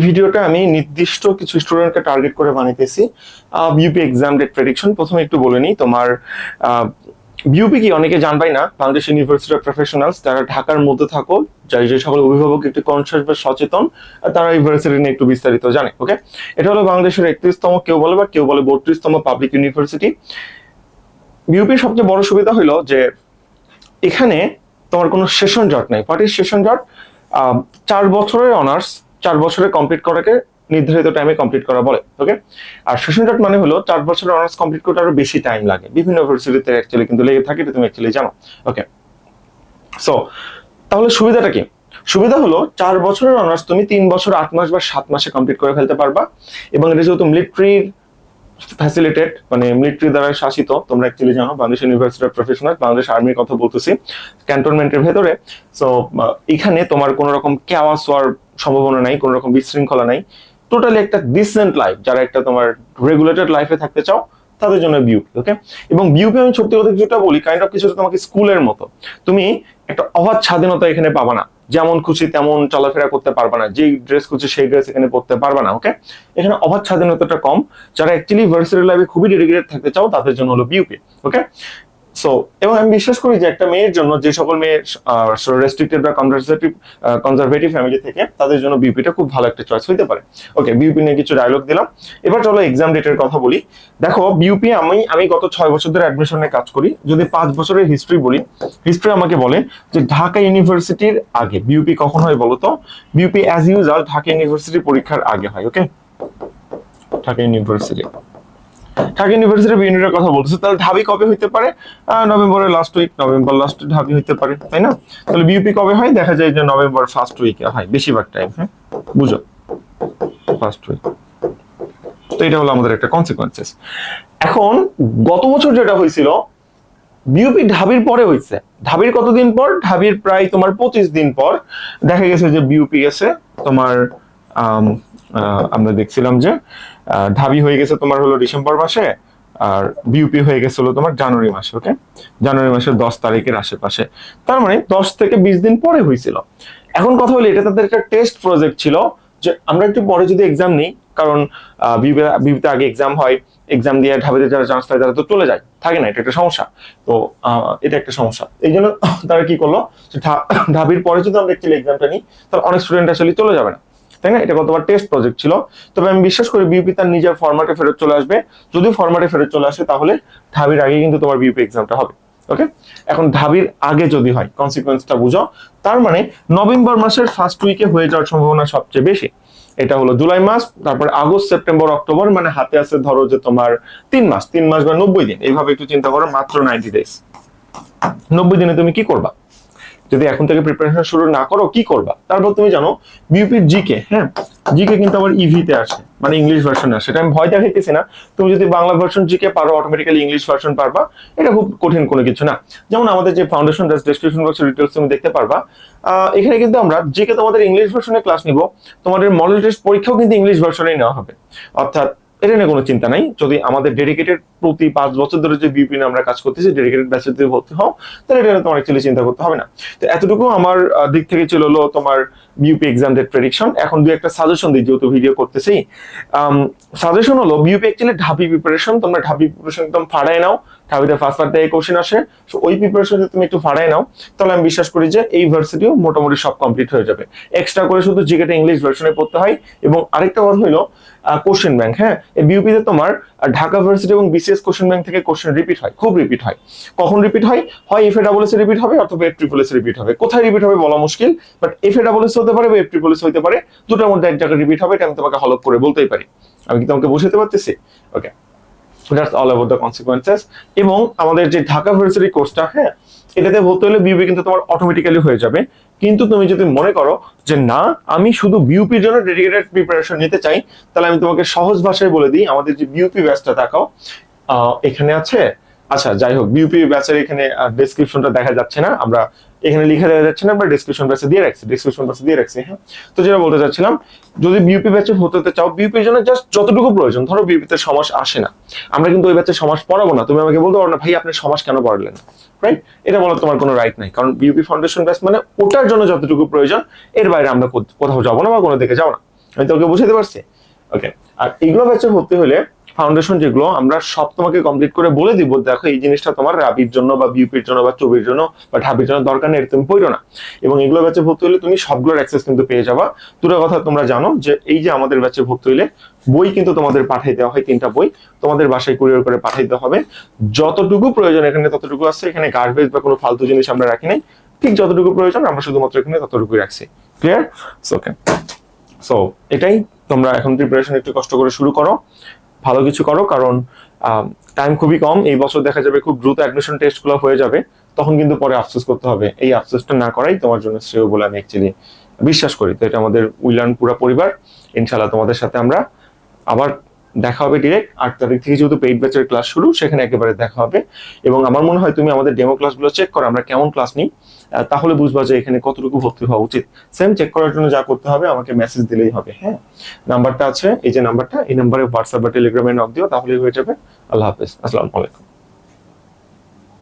ভিডিওটা আমি নির্দিষ্ট কিছু স্টুডেন্টকে টার্গেট করে বানাইতেছি। BUP exam date prediction. প্রথমে একটু বলে নিই, তোমার বিউপি কি অনেকে জানবাই না। বাংলাদেশ ইউনিভার্সিটি অফ প্রফেশনালস, যারা ঢাকার মধ্যে থাকো, যে সকল অভিভাবক একটু কনসিয়াস বা সচেতন, তারা ইউনিভার্সিটি নিয়ে একটু বিস্তারিত জানে। ওকে, এটা হলো বাংলাদেশের 31তম, কেউ বলে বা কেউ বলে 32তম পাবলিক ইউনিভার্সিটি। বিউপির সবচেয়ে বড় সুবিধা হলো যে এখানে তোমার কোনো সেশন জট নাই। হোয়াট ইজ সেশন জট? 4 বছরের অনার্স 4 বছরে কমপ্লিট করাকে নির্ধারিত টাইমে কমপ্লিট করা বলে। ওকে, আর সেশন জট মানে হলো 4 বছরের অনার্স কমপ্লিট করতে আরো বেশি টাইম লাগে, বিভিন্ন ইউনিভার্সিটিতে অ্যাকচুয়ালি কিন্তু লেগে থাকে, এটা তুমি অ্যাকচুয়ালি জানো। ওকে, সো তাহলে সুবিধাটা কি? সুবিধা হলো 4 বছরের অনার্স তুমি 3 বছর 8 মাস বা 7 মাসে কমপ্লিট করে ফেলতে পারবা। এবং এটা যেহেতু মিলিটারির ফ্যাসিলিটেড, মানে মিলিটারি দ্বারা শাসিত, তোমরা অ্যাকচুয়ালি জানো Bangladesh university of professional, Bangladesh আর্মির কথা বলতেছি, ক্যান্টনমেন্টের ভেতরে। সো এখানে তোমার কোনো রকম কেওয়াস হওয়ার সম্ভাবনা নাই, কোনো রকম বিশৃঙ্খলা নাই। টোটালি একটা ডিসেন্ট লাইফ, যারা একটা তোমার রেগুলেটেড লাইফে থাকতে চাও তাদের জন্য বিউপি। ওকে, এবং বিউপি আমি সত্যি কথা যেটা বলি, কাইন্ড অফ কিছুটা তোমাকে স্কুলের মতো। তুমি একটা অবাধ স্বাধীনতা এখানে পাবা না, যেমন খুশি তেমন চলাফেরা করতে পারবা না, যেই ড্রেস খুশি সেই ড্রেস এখানে পরতে পারবা না। ওকে, এখানে অবাধ স্বাধীনতাটা কম। যারা অ্যাকচুয়ালি ভার্সিটি লাইফে খুবই ডেডিকেটেড থাকতে চাও তাদের জন্য হলো বিউপি। ওকে, সো এবং আমি বিশ্বাস করি যে একটা মেয়ের জন্য, যে সকল মেয়ে রেস্ট্রিক্টেড বা কনজারভেটিভ ফ্যামিলি থেকে, তাদের জন্য বিউপিটা খুব ভালো একটা চয়েস হতে পারে। ওকে, বিউপি নিয়ে কিছু ডায়লগ দিলাম, এবার চলো এক্সাম ডেটের কথা বলি। দেখো বিউপি, আমি গত 6 বছর ধরে অ্যাডমিশনে কাজ করি। যদি 5 বছরের হিস্ট্রি বলি, হিস্ট্রি আমাকে বলে যে ঢাকা ইউনিভার্সিটির আগে বিউপি কখন হয় বলতো? BUP as usual Dhaka university পরীক্ষার আগে হয়। ওকে, ঢাকা ইউনিভার্সিটি, ঢাকা ইউনিভার্সিটি বিএনএর কথা বলতেছে, তাহলে ঢাবি কবে হইতে পারে? নভেম্বরের লাস্ট উইক, নভেম্বর লাস্ট ঢাবি হইতে পারে, তাই না? তাহলে বিউপি কবে হয়? দেখা যায় যে নভেম্বর ফার্স্ট উইকে হয় বেশিরভাগ টাইম। হ্যাঁ, বুঝো, ফার্স্ট উইক। তো এটা হলো আমাদের একটা কনসিকোয়েন্সেস। এখন গত বছর যেটা হয়েছিল, বিউপি ঢাবির পরে হয়েছে। ঢাবির কতদিন পর? ঢাবির প্রায় তোমার 25 দিন পর দেখা গেছে যে বিউপি গেছে তোমার, আমরা দেখছিলাম যে ঢাবি হয়ে গেছে তোমার হলো ডিসেম্বর মাসে, আর বিউপি হয়ে গেছে হলো তোমার জানুয়ারি মাসে। ওকে, জানুয়ারি মাসের 10 তারিখের আশেপাশে, তার মানে 10 থেকে 20 দিন পরে হয়েছিল। এখন কথা হলো, এটা তাদের একটা টেস্ট প্রজেক্ট ছিল যে আমরা একটু পরে যদি এক্সাম নিই, কারণ বিউপিতে আগে এক্সাম হয়, এক্সাম দিয়ে ঢাবিতে যারা চান্স পায় তারা তো চলে যায়, থাকে না, এটা একটা সমস্যা। তো এটা একটা সমস্যা, এই জন্য তারা কি করলো, ঢাবির পরে যদি আমরা একচুয়ালি এক্সামটা নিই, তাহলে অনেক স্টুডেন্ট আসলে চলে যাবে না, তাই না? এটা কতবার টেস্ট প্রজেক্ট ছিল। তবে আমি বিশ্বাস করি বিউপি তার নিজের ফরম্যাটে ফেরত চলে আসবে। যদি ফরম্যাটে ফেরত চলে আসে, তাহলে ঢাবির আগে কিন্তু তোমার বিউপি এক্সামটা হবে। ওকে, এখন ঢাবির আগে যদি হয়, কনসিকোয়েন্সটা বুঝো। তার মানে নভেম্বর মাসের ফার্স্ট উইকে হয়ে যাওয়ার সম্ভাবনা সবচেয়ে বেশি। এটা হলো জুলাই মাস, তারপরে আগস্ট, সেপ্টেম্বর, অক্টোবর, মানে হাতে আছে ধরো যে তোমার 3 মাস, 3 মাস বা 90 দিন, এইভাবে একটু চিন্তা করো, মাত্র 90 ডেজ। 90 দিনে তুমি কি করবা? যদি এখন থেকে প্রিপারেশন শুরু না করো, কি করবা? তারপর তুমি জানো বিউপির জিকে, হ্যাঁ, জিকে কিন্তু আবার ইভিতে আসে, মানে ইংলিশ ভার্সনে আসে। এটা আমি ভয় দেখাইতেছি না, তুমি যদি বাংলা ভার্সন জিকে পারো, অটোমেটিক্যালি ইংলিশ ভার্সন পারবা। এটা খুব কঠিন কোনো কিছু না। যেমন আমাদের যে ফাউন্ডেশন ডেসক্রিপশন বক্সের ডিটেইলস তুমি দেখতে পারবা। এখানে কিন্তু আমরা জিকে তোমাদের ইংলিশ ভার্সনে ক্লাস নিব, তোমাদের মডেল টেস্ট পরীক্ষাও কিন্তু ইংলিশ ভার্সনেই নেওয়া হবে। অর্থাৎ এটা নিয়ে কোনো চিন্তা নাই। যদি আমাদের ডেডিকেটেড প্রতি 5 বছর ধরে যে বিউপি নিয়ে আমরা কাজ করতেছি, ডেডিকেটেড ব্যাচে যদি ভর্তি হও, তাহলে এটা তোমার অ্যাকচুয়ালি চিন্তা করতে হবে না। তো এতটুকু আমার দিক থেকে ছিল হলো তোমার বিউপি এক্সাম ডেট প্রেডিকশন। এখন দুই একটা সাজেশন দিই, যেহেতু ভিডিও করতেছি। সাজেশন হলো বিউপি অ্যাকচুয়ালি ঢাবি প্রিপারেশন, তোমরা ঢাবি প্রিপারেশন একদম ফাড়ায় নাও। ঢাবিতে ফার্স্ট পার্ট থেকে কোশ্চেন আসে, সো ওই প্রিপারেশন তুমি একটু ফাড়ায় নাও, তাহলে আমি বিশ্বাস করি যে এই ভার্সিটিও মোটামুটি সব কমপ্লিট হয়ে যাবে। এক্সট্রা করে শুধু জিকেটা ইংলিশ ভার্সনে পড়তে হয়। এবং আরেকটা কথা হলো কোশ্চেন ব্যাংক। হ্যাঁ, এই বিউপিতে তোমার ঢাকা ভার্সিটি এবং বিসিএস কোশ্চেন ব্যাংক থেকে কোশ্চেন রিপিট হয়, খুব রিপিট হয়। কখন রিপিট হয়? হয় এফ এ ডাবল এস রিপিট হবে, অথবা এফ ট্রিপল এস রিপিট হবে। কোথায় রিপিট হবে বলা মুশকিল, but F A double S হতে পারে বা এফ ট্রিপল এস হতে পারে, দুটোর মধ্যে এক জায়গায় রিপিট হবে। এটা আমি তোমাকে হলপ করে বলতেই পারি। আমি কি তোমাকে বুঝাতে পারতেছি? Okay, that's all about the consequences. এবং আমাদের যে ঢাকা ভার্সিটি কোর্সটা, হ্যাঁ, এটাতে ভর্তি হলে বিউপি কিন্তু তোমার অটোমেটিক্যালি হয়ে যাবে। কিন্তু তুমি যদি মনে করো যে না, আমি শুধু বিউপির জন্য ডেডিকেটেড প্রিপারেশন নিতে চাই, তাহলে আমি তোমাকে সহজ ভাষায় বলে দিই, আমাদের যে বিউপি ব্যাচটা দেখাও এখানে আছে। আচ্ছা, যাই হোক, বিউপি ব্যাচের এখানে ডেসক্রিপশনটা দেখা যাচ্ছে না, আমরা এখানে লিখে দেওয়া যাচ্ছে না, আমরা ডেসক্রিপশন ব্যাচে দিয়ে রাখছি। হ্যাঁ, তো যেটা বলতে চাচ্ছিলাম, যদি বিউপি ব্যাচে হতে চাও, বিউপির জন্য জাস্ট যতটুকু প্রয়োজন, ধরো বিউপিতে সমাস আসে না, আমরা কিন্তু ওই ব্যাচে সমাস পড়াবো না। তুমি আমাকে বলতে পারো না, ভাই আপনি সমাস কেন পড়ালেন না, রাইট? এটা বলার তোমার কোনো রাইট নাই, কারণ বিউপি ফাউন্ডেশন ব্যাচ মানে ওটার জন্য যতটুকু প্রয়োজন, এর বাইরে আমরা কোথাও যাবো না বা কোনো দিকে যাবো না। আমি তোকে বুঝাতে পারছি? ওকে। আর এগুলো ব্যাচে ভর্তি হলে ফাউন্ডেশন যেগুলো আমরা সব তোমাকে কমপ্লিট করে বলে দিব, দেখো এই জিনিসটা তোমার রাবির জন্য বা বিউপির জন্য বা চবির জন্য বা ঢাবির জন্য দরকার নেই, তুমি পড়ো না। এবং এগুলো ব্যাচে ভর্তি হলে তুমি সবগুলোর অ্যাক্সেস কিন্তু পেয়ে যাবা। দুটো কথা তোমরা জানো যে এই যে আমাদের ব্যাচে ভর্তি হইলে বই কিন্তু তোমাদের পাঠিয়ে দেওয়া হয়, 3টা বই তোমাদের বাসায় কুরিয়ার করে পাঠাইতে হবে। যতটুকু প্রয়োজন এখানে ততটুকু আছে, এখানে গার্বেজ বা কোনো ফালতু জিনিস আমরা রাখি নাই, ঠিক যতটুকু প্রয়োজন আমরা শুধুমাত্র এখানে ততটুকুই রাখছি। ক্লিয়ার? ওকে। সো এটাই, তোমরা এখন প্রিপারেশন একটু কষ্ট করে শুরু করো, ভালো কিছু করো, কারণ টাইম খুবই কম। এই বছর দেখা যাবে খুব দ্রুত অ্যাডমিশন টেস্টগুলো হয়ে যাবে, তখন কিন্তু পরে আফসোস করতে হবে। এই আফসোসটা না করাই তোমার জন্য শ্রেয় বলে আমি অ্যাকচুয়ালি বিশ্বাস করি। তো এটা আমাদের উইলার্ন পুরো পরিবার, ইনশাল্লাহ তোমাদের সাথে আমরা আবার দেখা হবে ডিরেক্ট 8 তারিখ থেকে, যেহেতু পেইড ব্যাচের ক্লাস শুরু, সেখানে একেবারে দেখা হবে। এবং আমার মনে হয় তুমি আমাদের ডেমো ক্লাসগুলো চেক করো, আমরা কেমন ক্লাস নিই, তাহলে বুঝবা যে এখানে কতটুকু ভর্তি হওয়া উচিত। সেম চেক করার জন্য যা করতে হবে, আমাকে মেসেজ দিলেই হবে। হ্যাঁ, নাম্বারটা আছে, এই যে নাম্বারটা, এই নাম্বারে হোয়াটসঅ্যাপ বা টেলিগ্রামে নক দিও, তাহলেই হয়ে যাবে। আল্লাহ হাফেজ, আসসালামু আলাইকুম।